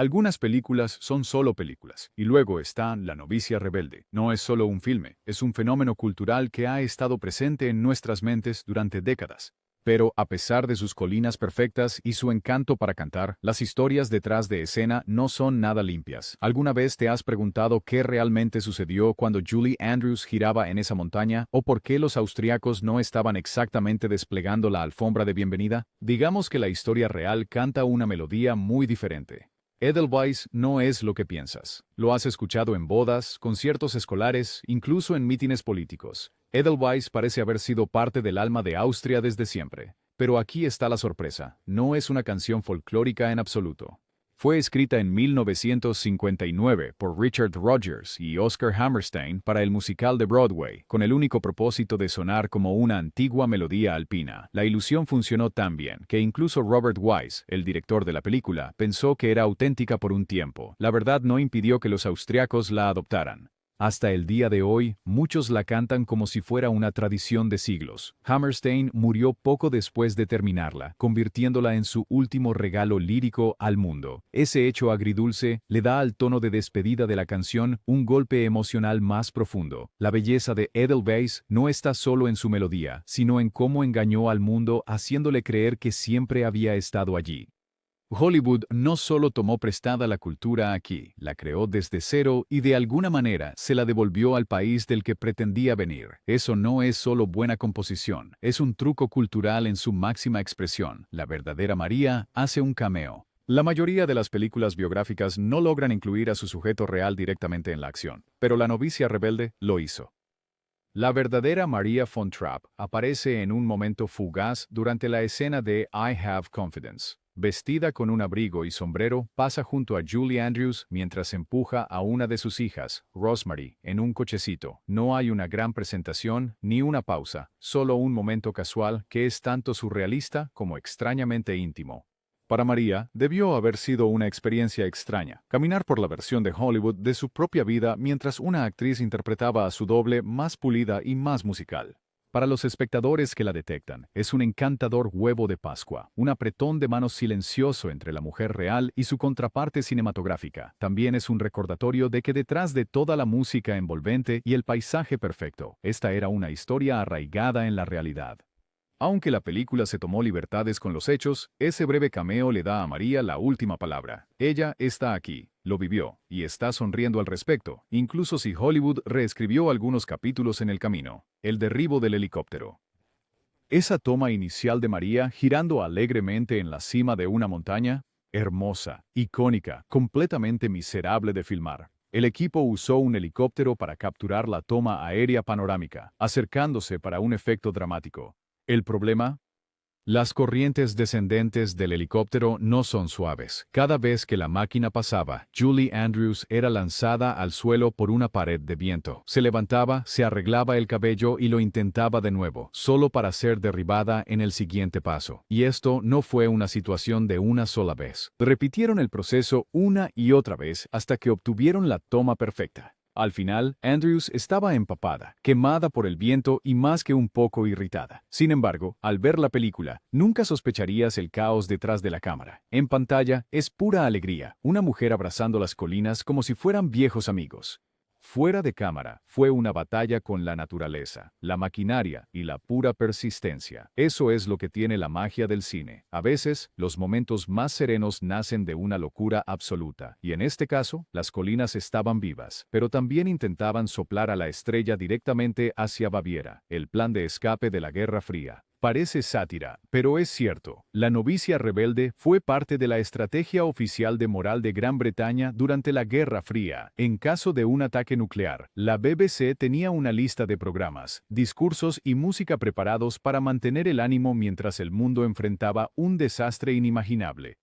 Algunas películas son solo películas, y luego está La novicia rebelde. No es solo un filme, es un fenómeno cultural que ha estado presente en nuestras mentes durante décadas. Pero, a pesar de sus colinas perfectas y su encanto para cantar, las historias detrás de escena no son nada limpias. ¿Alguna vez te has preguntado qué realmente sucedió cuando Julie Andrews giraba en esa montaña? ¿O por qué los austriacos no estaban exactamente desplegando la alfombra de bienvenida? Digamos que la historia real canta una melodía muy diferente. Edelweiss no es lo que piensas. Lo has escuchado en bodas, conciertos escolares, incluso en mítines políticos. Edelweiss parece haber sido parte del alma de Austria desde siempre. Pero aquí está la sorpresa. No es una canción folclórica en absoluto. Fue escrita en 1959 por Richard Rodgers y Oscar Hammerstein para el musical de Broadway, con el único propósito de sonar como una antigua melodía alpina. La ilusión funcionó tan bien que incluso Robert Wise, el director de la película, pensó que era auténtica por un tiempo. La verdad no impidió que los austriacos la adoptaran. Hasta el día de hoy, muchos la cantan como si fuera una tradición de siglos. Hammerstein murió poco después de terminarla, convirtiéndola en su último regalo lírico al mundo. Ese hecho agridulce le da al tono de despedida de la canción un golpe emocional más profundo. La belleza de Edelweiss no está solo en su melodía, sino en cómo engañó al mundo haciéndole creer que siempre había estado allí. Hollywood no solo tomó prestada la cultura aquí, la creó desde cero y de alguna manera se la devolvió al país del que pretendía venir. Eso no es solo buena composición, es un truco cultural en su máxima expresión. La verdadera María hace un cameo. La mayoría de las películas biográficas no logran incluir a su sujeto real directamente en la acción, pero La novicia rebelde lo hizo. La verdadera Maria von Trapp aparece en un momento fugaz durante la escena de I Have Confidence. Vestida con un abrigo y sombrero, pasa junto a Julie Andrews mientras empuja a una de sus hijas, Rosemary, en un cochecito. No hay una gran presentación ni una pausa, solo un momento casual que es tanto surrealista como extrañamente íntimo. Para María, debió haber sido una experiencia extraña, caminar por la versión de Hollywood de su propia vida mientras una actriz interpretaba a su doble más pulida y más musical. Para los espectadores que la detectan, es un encantador huevo de Pascua, un apretón de manos silencioso entre la mujer real y su contraparte cinematográfica. También es un recordatorio de que detrás de toda la música envolvente y el paisaje perfecto, esta era una historia arraigada en la realidad. Aunque la película se tomó libertades con los hechos, ese breve cameo le da a María la última palabra. Ella está aquí, lo vivió, y está sonriendo al respecto, incluso si Hollywood reescribió algunos capítulos en el camino. El derribo del helicóptero. Esa toma inicial de María girando alegremente en la cima de una montaña, hermosa, icónica, completamente miserable de filmar. El equipo usó un helicóptero para capturar la toma aérea panorámica, acercándose para un efecto dramático. ¿El problema? Las corrientes descendentes del helicóptero no son suaves. Cada vez que la máquina pasaba, Julie Andrews era lanzada al suelo por una pared de viento. Se levantaba, se arreglaba el cabello y lo intentaba de nuevo, solo para ser derribada en el siguiente paso. Y esto no fue una situación de una sola vez. Repitieron el proceso una y otra vez hasta que obtuvieron la toma perfecta. Al final, Andrews estaba empapada, quemada por el viento y más que un poco irritada. Sin embargo, al ver la película, nunca sospecharías el caos detrás de la cámara. En pantalla, es pura alegría, una mujer abrazando las colinas como si fueran viejos amigos. Fuera de cámara, fue una batalla con la naturaleza, la maquinaria y la pura persistencia. Eso es lo que tiene la magia del cine. A veces, los momentos más serenos nacen de una locura absoluta, y en este caso, las colinas estaban vivas, pero también intentaban soplar a la estrella directamente hacia Baviera, el plan de escape de la Guerra Fría. Parece sátira, pero es cierto. La novicia rebelde fue parte de la estrategia oficial de moral de Gran Bretaña durante la Guerra Fría. En caso de un ataque nuclear, la BBC tenía una lista de programas, discursos y música preparados para mantener el ánimo mientras el mundo enfrentaba un desastre inimaginable.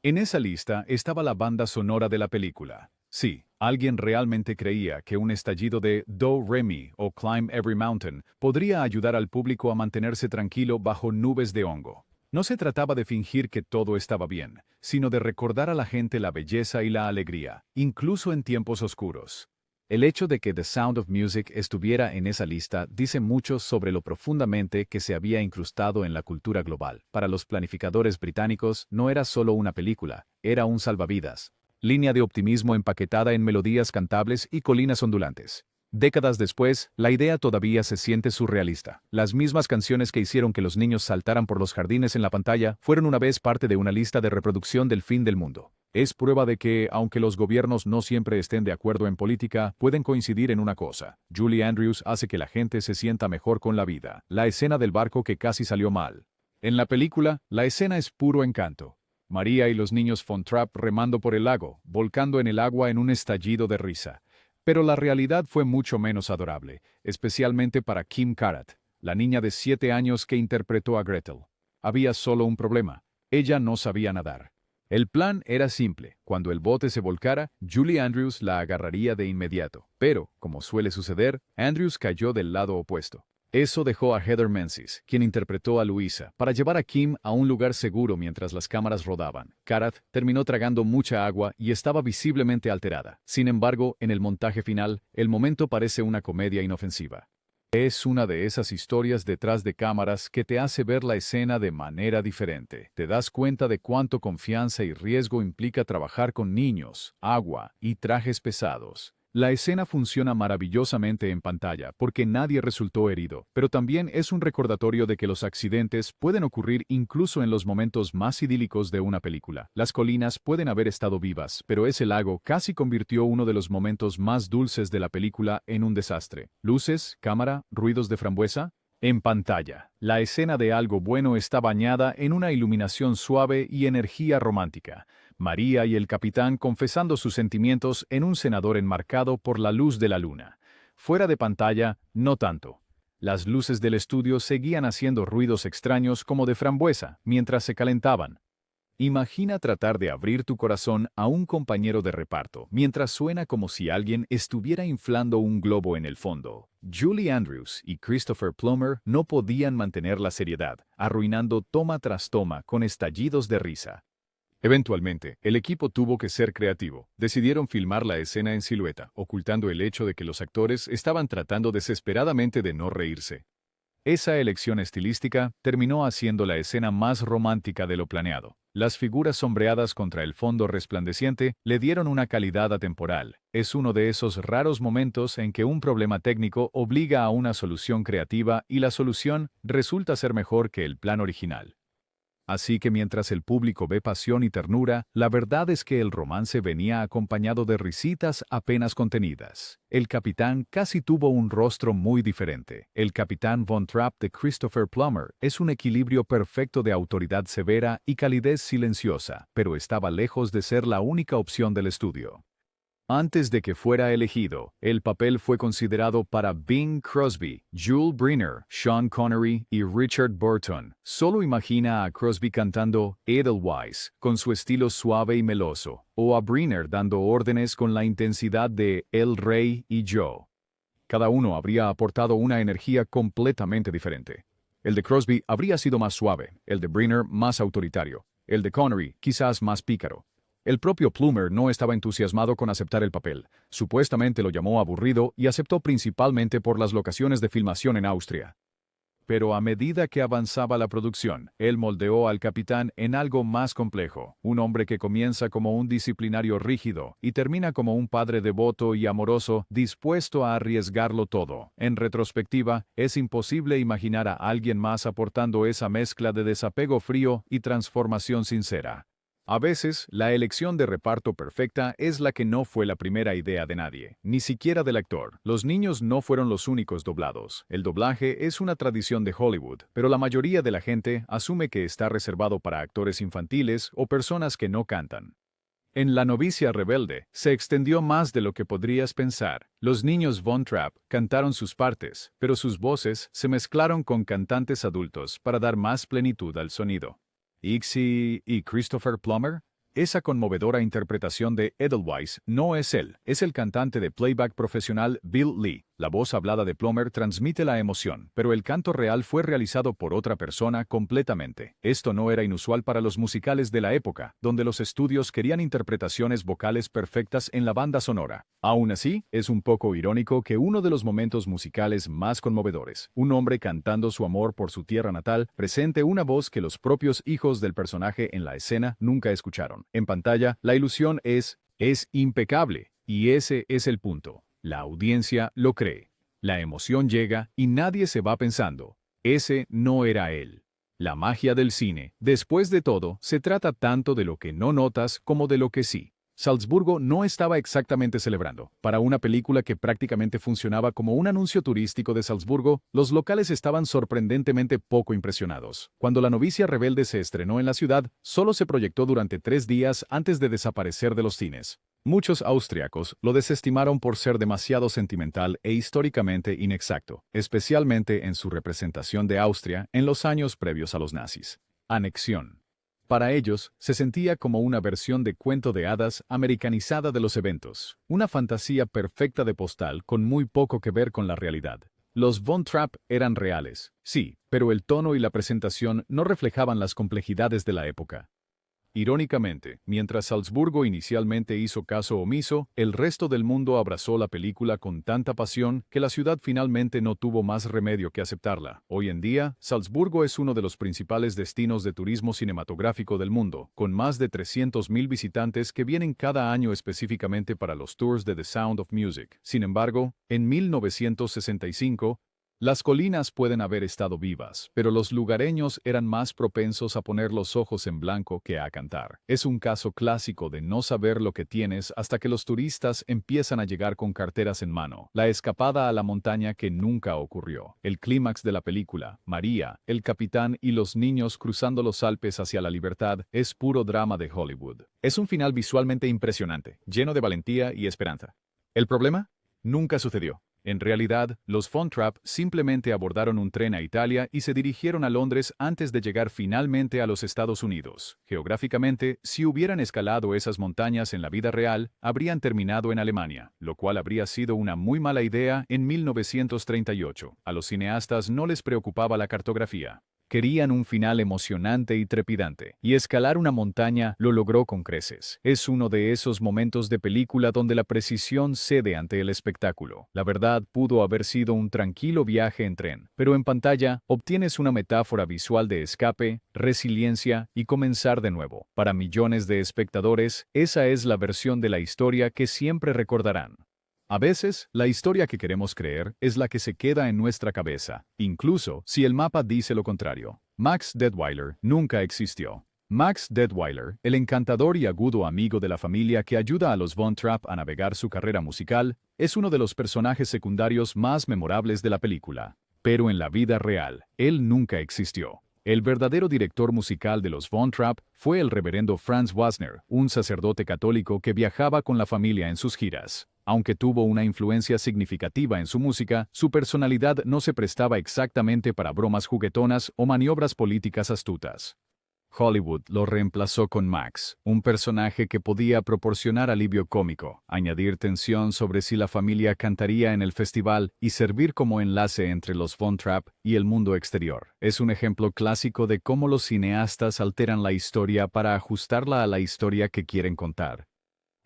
En esa lista estaba la banda sonora de la película. Sí, alguien realmente creía que un estallido de Do Re Mi o Climb Every Mountain podría ayudar al público a mantenerse tranquilo bajo nubes de hongo. No se trataba de fingir que todo estaba bien, sino de recordar a la gente la belleza y la alegría, incluso en tiempos oscuros. El hecho de que The Sound of Music estuviera en esa lista dice mucho sobre lo profundamente que se había incrustado en la cultura global. Para los planificadores británicos no era solo una película, era un salvavidas. línea de optimismo empaquetada en melodías cantables y colinas ondulantes. Décadas después, la idea todavía se siente surrealista. Las mismas canciones que hicieron que los niños saltaran por los jardines en la pantalla fueron una vez parte de una lista de reproducción del fin del mundo. Es prueba de que, aunque los gobiernos no siempre estén de acuerdo en política, pueden coincidir en una cosa. Julie Andrews hace que la gente se sienta mejor con la vida. La escena del barco que casi salió mal. En la película, la escena es puro encanto. María y los niños Von Trapp remando por el lago, volcando en el agua en un estallido de risa. Pero la realidad fue mucho menos adorable, especialmente para Kim Karat, la niña de 7 años que interpretó a Gretel. Había solo un problema. Ella no sabía nadar. El plan era simple. Cuando el bote se volcara, Julie Andrews la agarraría de inmediato. Pero, como suele suceder, Andrews cayó del lado opuesto. Eso dejó a Heather Menzies, quien interpretó a Luisa, para llevar a Kim a un lugar seguro mientras las cámaras rodaban. Karat terminó tragando mucha agua y estaba visiblemente alterada. Sin embargo, en el montaje final, el momento parece una comedia inofensiva. Es una de esas historias detrás de cámaras que te hace ver la escena de manera diferente. Te das cuenta de cuánto confianza y riesgo implica trabajar con niños, agua y trajes pesados. La escena funciona maravillosamente en pantalla porque nadie resultó herido, pero también es un recordatorio de que los accidentes pueden ocurrir incluso en los momentos más idílicos de una película. Las colinas pueden haber estado vivas, pero ese lago casi convirtió uno de los momentos más dulces de la película en un desastre. Luces, cámara, ruidos de frambuesa. En pantalla, la escena de Algo Bueno está bañada en una iluminación suave y energía romántica. María y el capitán confesando sus sentimientos en un cenador enmarcado por la luz de la luna. Fuera de pantalla, no tanto. Las luces del estudio seguían haciendo ruidos extraños como de frambuesa mientras se calentaban. Imagina tratar de abrir tu corazón a un compañero de reparto mientras suena como si alguien estuviera inflando un globo en el fondo. Julie Andrews y Christopher Plummer no podían mantener la seriedad, arruinando toma tras toma con estallidos de risa. Eventualmente, el equipo tuvo que ser creativo. Decidieron filmar la escena en silueta, ocultando el hecho de que los actores estaban tratando desesperadamente de no reírse. Esa elección estilística terminó haciendo la escena más romántica de lo planeado. Las figuras sombreadas contra el fondo resplandeciente le dieron una calidad atemporal. Es uno de esos raros momentos en que un problema técnico obliga a una solución creativa y la solución resulta ser mejor que el plan original. Así que mientras el público ve pasión y ternura, la verdad es que el romance venía acompañado de risitas apenas contenidas. El capitán casi tuvo un rostro muy diferente. El capitán Von Trapp de Christopher Plummer es un equilibrio perfecto de autoridad severa y calidez silenciosa, pero estaba lejos de ser la única opción del estudio. Antes de que fuera elegido, el papel fue considerado para Bing Crosby, Yul Brynner, Sean Connery y Richard Burton. Solo imagina a Crosby cantando Edelweiss, con su estilo suave y meloso, o a Brynner dando órdenes con la intensidad de El Rey y Yo. Cada uno habría aportado una energía completamente diferente. El de Crosby habría sido más suave, el de Brynner más autoritario, el de Connery quizás más pícaro. El propio Plummer no estaba entusiasmado con aceptar el papel. Supuestamente lo llamó aburrido y aceptó principalmente por las locaciones de filmación en Austria. Pero a medida que avanzaba la producción, él moldeó al capitán en algo más complejo, un hombre que comienza como un disciplinario rígido y termina como un padre devoto y amoroso, dispuesto a arriesgarlo todo. En retrospectiva, es imposible imaginar a alguien más aportando esa mezcla de desapego frío y transformación sincera. A veces, la elección de reparto perfecta es la que no fue la primera idea de nadie, ni siquiera del actor. Los niños no fueron los únicos doblados. El doblaje es una tradición de Hollywood, pero la mayoría de la gente asume que está reservado para actores infantiles o personas que no cantan. En La novicia rebelde, se extendió más de lo que podrías pensar. Los niños Von Trapp cantaron sus partes, pero sus voces se mezclaron con cantantes adultos para dar más plenitud al sonido. ¿Ixie y Christopher Plummer? Esa conmovedora interpretación de Edelweiss no es él, es el cantante de playback profesional Bill Lee. La voz hablada de Plummer transmite la emoción, pero el canto real fue realizado por otra persona completamente. Esto no era inusual para los musicales de la época, donde los estudios querían interpretaciones vocales perfectas en la banda sonora. Aún así, es un poco irónico que uno de los momentos musicales más conmovedores, un hombre cantando su amor por su tierra natal, presente una voz que los propios hijos del personaje en la escena nunca escucharon. En pantalla, la ilusión es Es impecable, y ese es el punto. La audiencia lo cree. La emoción llega y nadie se va pensando, ese no era él. La magia del cine, después de todo, se trata tanto de lo que no notas como de lo que sí. Salzburgo no estaba exactamente celebrando. Para una película que prácticamente funcionaba como un anuncio turístico de Salzburgo, los locales estaban sorprendentemente poco impresionados. Cuando La novicia rebelde se estrenó en la ciudad, solo se proyectó durante 3 días antes de desaparecer de los cines. Muchos austriacos lo desestimaron por ser demasiado sentimental e históricamente inexacto, especialmente en su representación de Austria en los años previos a los nazis. Anexión. Para ellos, se sentía como una versión de cuento de hadas americanizada de los eventos, una fantasía perfecta de postal con muy poco que ver con la realidad. Los Von Trapp eran reales, sí, pero el tono y la presentación no reflejaban las complejidades de la época. Irónicamente, mientras Salzburgo inicialmente hizo caso omiso, el resto del mundo abrazó la película con tanta pasión que la ciudad finalmente no tuvo más remedio que aceptarla. Hoy en día, Salzburgo es uno de los principales destinos de turismo cinematográfico del mundo, con más de 300.000 visitantes que vienen cada año específicamente para los tours de The Sound of Music. Sin embargo, en 1965, las colinas pueden haber estado vivas, pero los lugareños eran más propensos a poner los ojos en blanco que a cantar. Es un caso clásico de no saber lo que tienes hasta que los turistas empiezan a llegar con carteras en mano. La escapada a la montaña que nunca ocurrió. El clímax de la película, María, el capitán y los niños cruzando los Alpes hacia la libertad, es puro drama de Hollywood. Es un final visualmente impresionante, lleno de valentía y esperanza. ¿El problema? Nunca sucedió. En realidad, los Von Trapp simplemente abordaron un tren a Italia y se dirigieron a Londres antes de llegar finalmente a los Estados Unidos. Geográficamente, si hubieran escalado esas montañas en la vida real, habrían terminado en Alemania, lo cual habría sido una muy mala idea en 1938. A los cineastas no les preocupaba la cartografía. Querían un final emocionante y trepidante, y escalar una montaña lo logró con creces. Es uno de esos momentos de película donde la precisión cede ante el espectáculo. La verdad pudo haber sido un tranquilo viaje en tren, pero en pantalla obtienes una metáfora visual de escape, resiliencia y comenzar de nuevo. Para millones de espectadores, esa es la versión de la historia que siempre recordarán. A veces, la historia que queremos creer es la que se queda en nuestra cabeza, incluso si el mapa dice lo contrario. Max Detweiler nunca existió. Max Detweiler, el encantador y agudo amigo de la familia que ayuda a los Von Trapp a navegar su carrera musical, es uno de los personajes secundarios más memorables de la película. Pero en la vida real, él nunca existió. El verdadero director musical de los Von Trapp fue el reverendo Franz Wasner, un sacerdote católico que viajaba con la familia en sus giras. Aunque tuvo una influencia significativa en su música, su personalidad no se prestaba exactamente para bromas juguetonas o maniobras políticas astutas. Hollywood lo reemplazó con Max, un personaje que podía proporcionar alivio cómico, añadir tensión sobre si la familia cantaría en el festival y servir como enlace entre los Von Trapp y el mundo exterior. Es un ejemplo clásico de cómo los cineastas alteran la historia para ajustarla a la historia que quieren contar.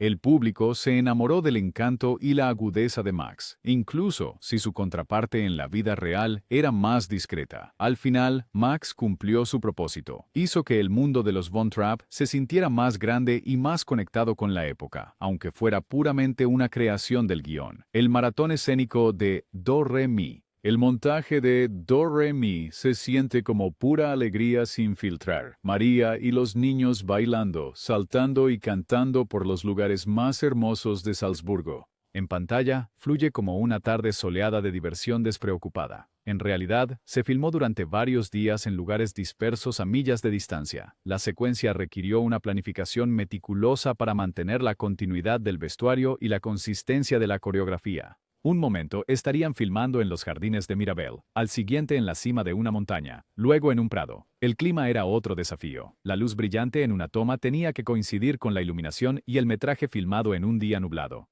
El público se enamoró del encanto y la agudeza de Max, incluso si su contraparte en la vida real era más discreta. Al final, Max cumplió su propósito. Hizo que el mundo de los Von Trapp se sintiera más grande y más conectado con la época, aunque fuera puramente una creación del guión. El maratón escénico de Do Re Mi. El montaje de Do Re Mi se siente como pura alegría sin filtrar. María y los niños bailando, saltando y cantando por los lugares más hermosos de Salzburgo. En pantalla, fluye como una tarde soleada de diversión despreocupada. En realidad, se filmó durante varios días en lugares dispersos a millas de distancia. La secuencia requirió una planificación meticulosa para mantener la continuidad del vestuario y la consistencia de la coreografía. Un momento estarían filmando en los jardines de Mirabel, al siguiente en la cima de una montaña, luego en un prado. El clima era otro desafío. La luz brillante en una toma tenía que coincidir con la iluminación y el metraje filmado en un día nublado.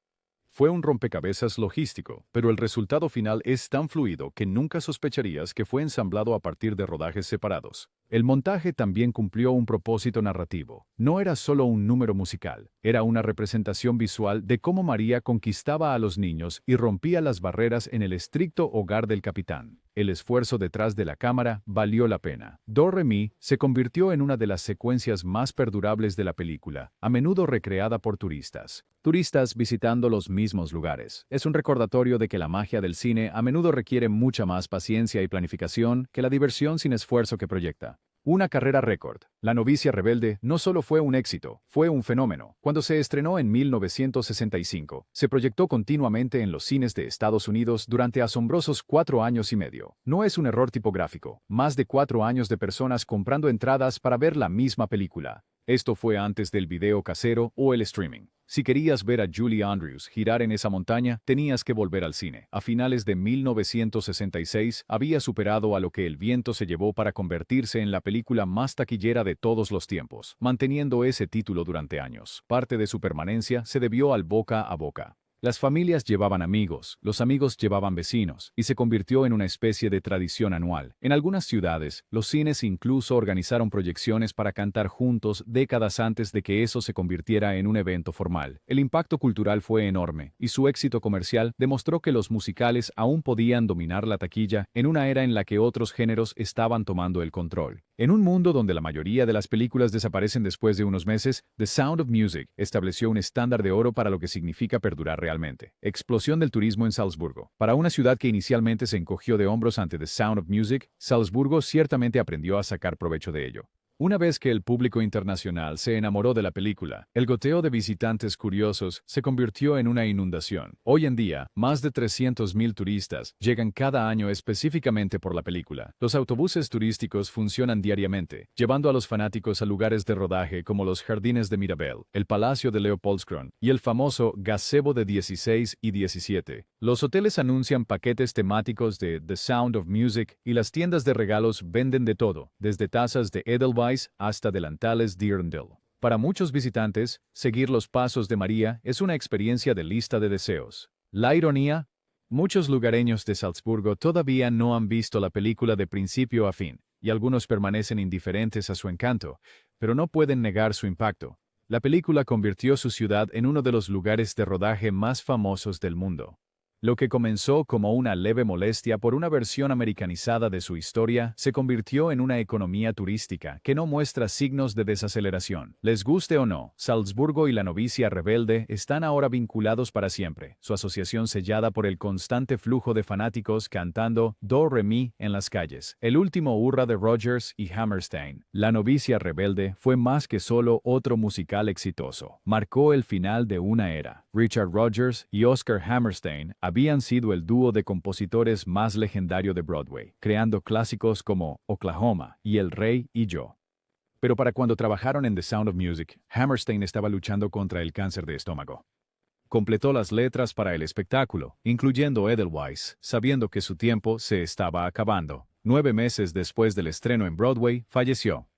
Fue un rompecabezas logístico, pero el resultado final es tan fluido que nunca sospecharías que fue ensamblado a partir de rodajes separados. El montaje también cumplió un propósito narrativo. No era solo un número musical, Era una representación visual de cómo María conquistaba a los niños y rompía las barreras en el estricto hogar del capitán. El esfuerzo detrás de la cámara valió la pena. Do Re Mi se convirtió en una de las secuencias más perdurables de la película, a menudo recreada por turistas. Turistas visitando los mismos lugares. Es un recordatorio de que la magia del cine a menudo requiere mucha más paciencia y planificación que la diversión sin esfuerzo que proyecta. Una carrera récord. La novicia rebelde no solo fue un éxito, fue un fenómeno. Cuando se estrenó en 1965, se proyectó continuamente en los cines de Estados Unidos durante asombrosos 4 años y medio. No es un error tipográfico. Más de 4 años de personas comprando entradas para ver la misma película. Esto fue antes del video casero o el streaming. Si querías ver a Julie Andrews girar en esa montaña, tenías que volver al cine. A finales de 1966, había superado a Lo que el viento se llevó para convertirse en la película más taquillera de todos los tiempos, manteniendo ese título durante años. Parte de su permanencia se debió al boca a boca. Las familias llevaban amigos, los amigos llevaban vecinos, y se convirtió en una especie de tradición anual. En algunas ciudades, los cines incluso organizaron proyecciones para cantar juntos décadas antes de que eso se convirtiera en un evento formal. El impacto cultural fue enorme, y su éxito comercial demostró que los musicales aún podían dominar la taquilla en una era en la que otros géneros estaban tomando el control. En un mundo donde la mayoría de las películas desaparecen después de unos meses, The Sound of Music estableció un estándar de oro para lo que significa perdurar realmente. Explosión del turismo en Salzburgo. Para una ciudad que inicialmente se encogió de hombros ante The Sound of Music, Salzburgo ciertamente aprendió a sacar provecho de ello. Una vez que el público internacional se enamoró de la película, el goteo de visitantes curiosos se convirtió en una inundación. Hoy en día, más de 300.000 turistas llegan cada año específicamente por la película. Los autobuses turísticos funcionan diariamente, llevando a los fanáticos a lugares de rodaje como los Jardines de Mirabel, el Palacio de Leopoldskron y el famoso Gazebo de 16 y 17. Los hoteles anuncian paquetes temáticos de The Sound of Music y las tiendas de regalos venden de todo, desde tazas de Edelweiss hasta delantales Dirndl. Para muchos visitantes, seguir los pasos de María es una experiencia de lista de deseos. La ironía: muchos lugareños de Salzburgo todavía no han visto la película de principio a fin, y algunos permanecen indiferentes a su encanto, pero no pueden negar su impacto. La película convirtió su ciudad en uno de los lugares de rodaje más famosos del mundo. Lo que comenzó como una leve molestia por una versión americanizada de su historia se convirtió en una economía turística que no muestra signos de desaceleración. Les guste o no, Salzburgo y la novicia rebelde están ahora vinculados para siempre, su asociación sellada por el constante flujo de fanáticos cantando Do Re Mi en las calles. El último hurra de Rodgers y Hammerstein, La novicia rebelde, fue más que solo otro musical exitoso. Marcó el final de una era. Richard Rodgers y Oscar Hammerstein habían sido el dúo de compositores más legendario de Broadway, creando clásicos como Oklahoma y El Rey y Yo. Pero para cuando trabajaron en The Sound of Music, Hammerstein estaba luchando contra el cáncer de estómago. Completó las letras para el espectáculo, incluyendo Edelweiss, sabiendo que su tiempo se estaba acabando. 9 meses después del estreno en Broadway, falleció.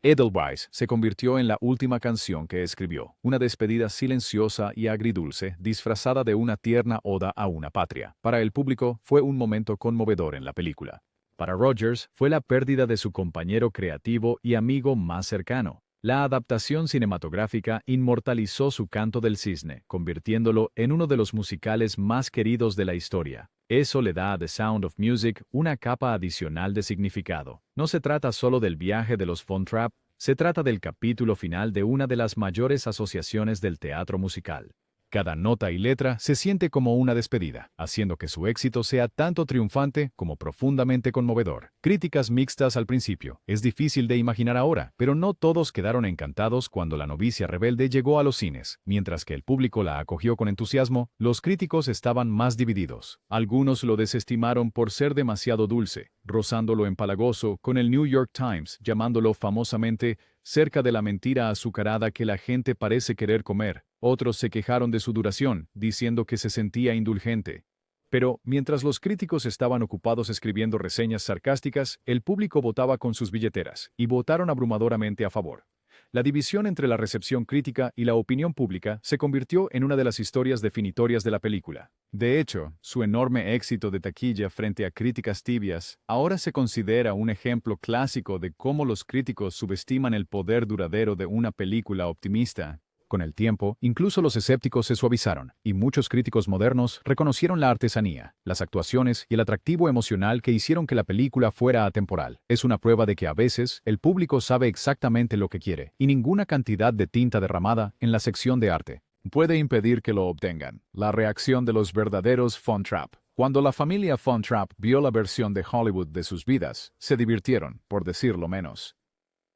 Edelweiss se convirtió en la última canción que escribió, una despedida silenciosa y agridulce, disfrazada de una tierna oda a una patria. Para el público, fue un momento conmovedor en la película. Para Rodgers, fue la pérdida de su compañero creativo y amigo más cercano. La adaptación cinematográfica inmortalizó su Canto del Cisne, convirtiéndolo en uno de los musicales más queridos de la historia. Eso le da a The Sound of Music una capa adicional de significado. No se trata solo del viaje de los Von Trapp, se trata del capítulo final de una de las mayores asociaciones del teatro musical. Cada nota y letra se siente como una despedida, haciendo que su éxito sea tanto triunfante como profundamente conmovedor. Críticas mixtas al principio. Es difícil de imaginar ahora, pero no todos quedaron encantados cuando La novicia rebelde llegó a los cines. Mientras que el público la acogió con entusiasmo, los críticos estaban más divididos. Algunos lo desestimaron por ser demasiado dulce, rozándolo empalagoso, con el New York Times llamándolo famosamente cerca de la mentira azucarada que la gente parece querer comer. Otros se quejaron de su duración, diciendo que se sentía indulgente. Pero, mientras los críticos estaban ocupados escribiendo reseñas sarcásticas, el público votaba con sus billeteras, y votaron abrumadoramente a favor. La división entre la recepción crítica y la opinión pública se convirtió en una de las historias definitorias de la película. De hecho, su enorme éxito de taquilla frente a críticas tibias ahora se considera un ejemplo clásico de cómo los críticos subestiman el poder duradero de una película optimista. Con el tiempo, incluso los escépticos se suavizaron, y muchos críticos modernos reconocieron la artesanía, las actuaciones y el atractivo emocional que hicieron que la película fuera atemporal. Es una prueba de que a veces el público sabe exactamente lo que quiere, y ninguna cantidad de tinta derramada en la sección de arte puede impedir que lo obtengan. La reacción de los verdaderos Von Trapp. Cuando la familia Von Trapp vio la versión de Hollywood de sus vidas, se divirtieron, por decirlo menos.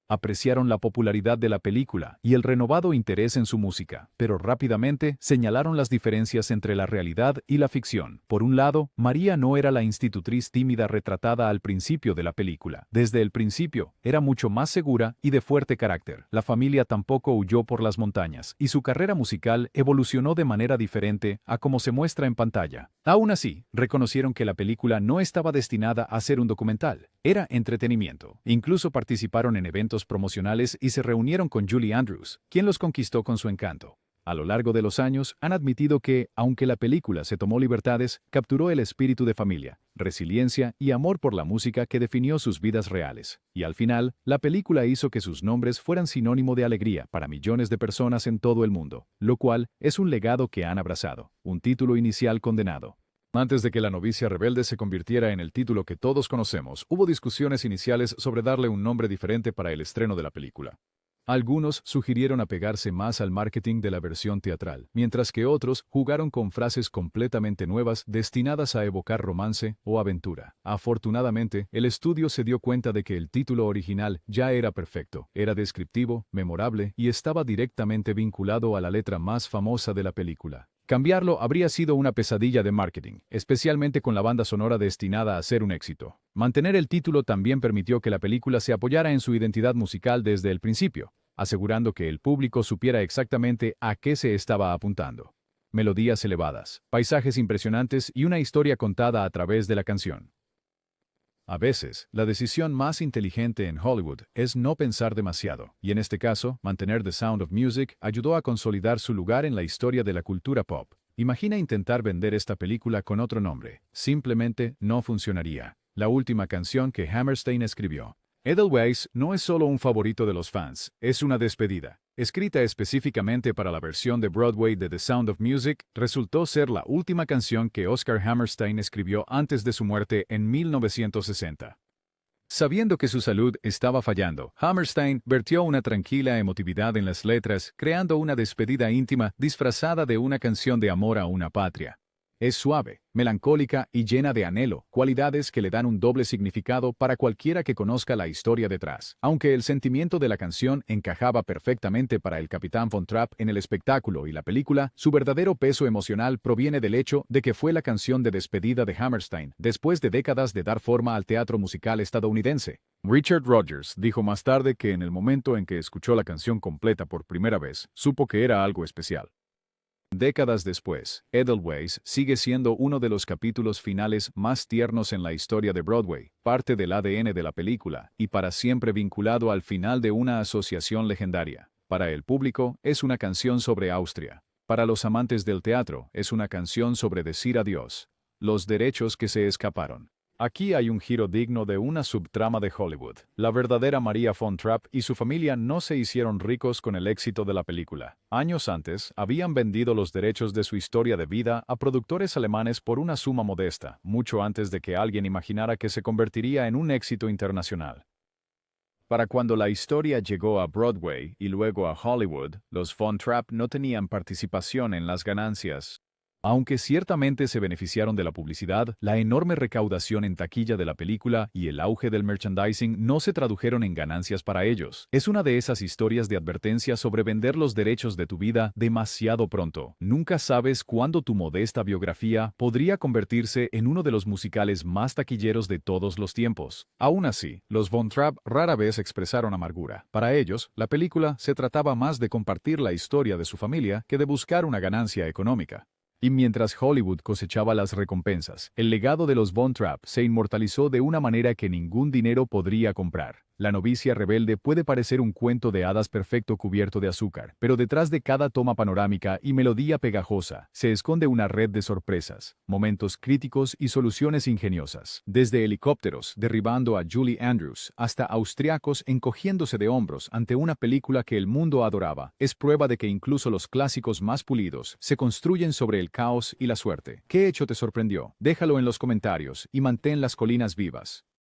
Apreciaron la popularidad de la película y el renovado interés en su música, pero rápidamente señalaron las diferencias entre la realidad y la ficción. Por un lado, María no era la institutriz tímida retratada al principio de la película. Desde el principio, era mucho más segura y de fuerte carácter. La familia tampoco huyó por las montañas, y su carrera musical evolucionó de manera diferente a como se muestra en pantalla. Aún así, reconocieron que la película no estaba destinada a ser un documental, era entretenimiento. Incluso participaron en eventos promocionales y se reunieron con Julie Andrews, quien los conquistó con su encanto. A lo largo de los años, han admitido que, aunque la película se tomó libertades, capturó el espíritu de familia, resiliencia y amor por la música que definió sus vidas reales. Y al final, la película hizo que sus nombres fueran sinónimo de alegría para millones de personas en todo el mundo, lo cual es un legado que han abrazado, un título inicial condenado. Antes de que La novicia rebelde se convirtiera en el título que todos conocemos, hubo discusiones iniciales sobre darle un nombre diferente para el estreno de la película. Algunos sugirieron apegarse más al marketing de la versión teatral, mientras que otros jugaron con frases completamente nuevas destinadas a evocar romance o aventura. Afortunadamente, el estudio se dio cuenta de que el título original ya era perfecto, era descriptivo, memorable y estaba directamente vinculado a la letra más famosa de la película. Cambiarlo habría sido una pesadilla de marketing, especialmente con la banda sonora destinada a ser un éxito. Mantener el título también permitió que la película se apoyara en su identidad musical desde el principio, asegurando que el público supiera exactamente a qué se estaba apuntando. Melodías elevadas, paisajes impresionantes y una historia contada a través de la canción. A veces, la decisión más inteligente en Hollywood es no pensar demasiado, y en este caso, mantener The Sound of Music ayudó a consolidar su lugar en la historia de la cultura pop. Imagina intentar vender esta película con otro nombre. Simplemente no funcionaría. La última canción que Hammerstein escribió. Edelweiss no es solo un favorito de los fans, es una despedida. Escrita específicamente para la versión de Broadway de The Sound of Music, resultó ser la última canción que Oscar Hammerstein escribió antes de su muerte en 1960. Sabiendo que su salud estaba fallando, Hammerstein vertió una tranquila emotividad en las letras, creando una despedida íntima disfrazada de una canción de amor a una patria. Es suave, melancólica y llena de anhelo, cualidades que le dan un doble significado para cualquiera que conozca la historia detrás. Aunque el sentimiento de la canción encajaba perfectamente para el Capitán Von Trapp en el espectáculo y la película, su verdadero peso emocional proviene del hecho de que fue la canción de despedida de Hammerstein, después de décadas de dar forma al teatro musical estadounidense. Richard Rodgers dijo más tarde que en el momento en que escuchó la canción completa por primera vez, supo que era algo especial. Décadas después, Edelweiss sigue siendo uno de los capítulos finales más tiernos en la historia de Broadway, parte del ADN de la película, y para siempre vinculado al final de una asociación legendaria. Para el público, es una canción sobre Austria. Para los amantes del teatro, es una canción sobre decir adiós. Los derechos que se escaparon. Aquí hay un giro digno de una subtrama de Hollywood. La verdadera María Von Trapp y su familia no se hicieron ricos con el éxito de la película. Años antes, habían vendido los derechos de su historia de vida a productores alemanes por una suma modesta, mucho antes de que alguien imaginara que se convertiría en un éxito internacional. Para cuando la historia llegó a Broadway y luego a Hollywood, los Von Trapp no tenían participación en las ganancias. Aunque ciertamente se beneficiaron de la publicidad, la enorme recaudación en taquilla de la película y el auge del merchandising no se tradujeron en ganancias para ellos. Es una de esas historias de advertencia sobre vender los derechos de tu vida demasiado pronto. Nunca sabes cuándo tu modesta biografía podría convertirse en uno de los musicales más taquilleros de todos los tiempos. Aún así, los Von Trapp rara vez expresaron amargura. Para ellos, la película se trataba más de compartir la historia de su familia que de buscar una ganancia económica. Y mientras Hollywood cosechaba las recompensas, el legado de los Von Trapp se inmortalizó de una manera que ningún dinero podría comprar. La novicia rebelde puede parecer un cuento de hadas perfecto cubierto de azúcar, pero detrás de cada toma panorámica y melodía pegajosa se esconde una red de sorpresas, momentos críticos y soluciones ingeniosas. Desde helicópteros derribando a Julie Andrews hasta austriacos encogiéndose de hombros ante una película que el mundo adoraba, es prueba de que incluso los clásicos más pulidos se construyen sobre el caos y la suerte. ¿Qué hecho te sorprendió? Déjalo en los comentarios y mantén las colinas vivas.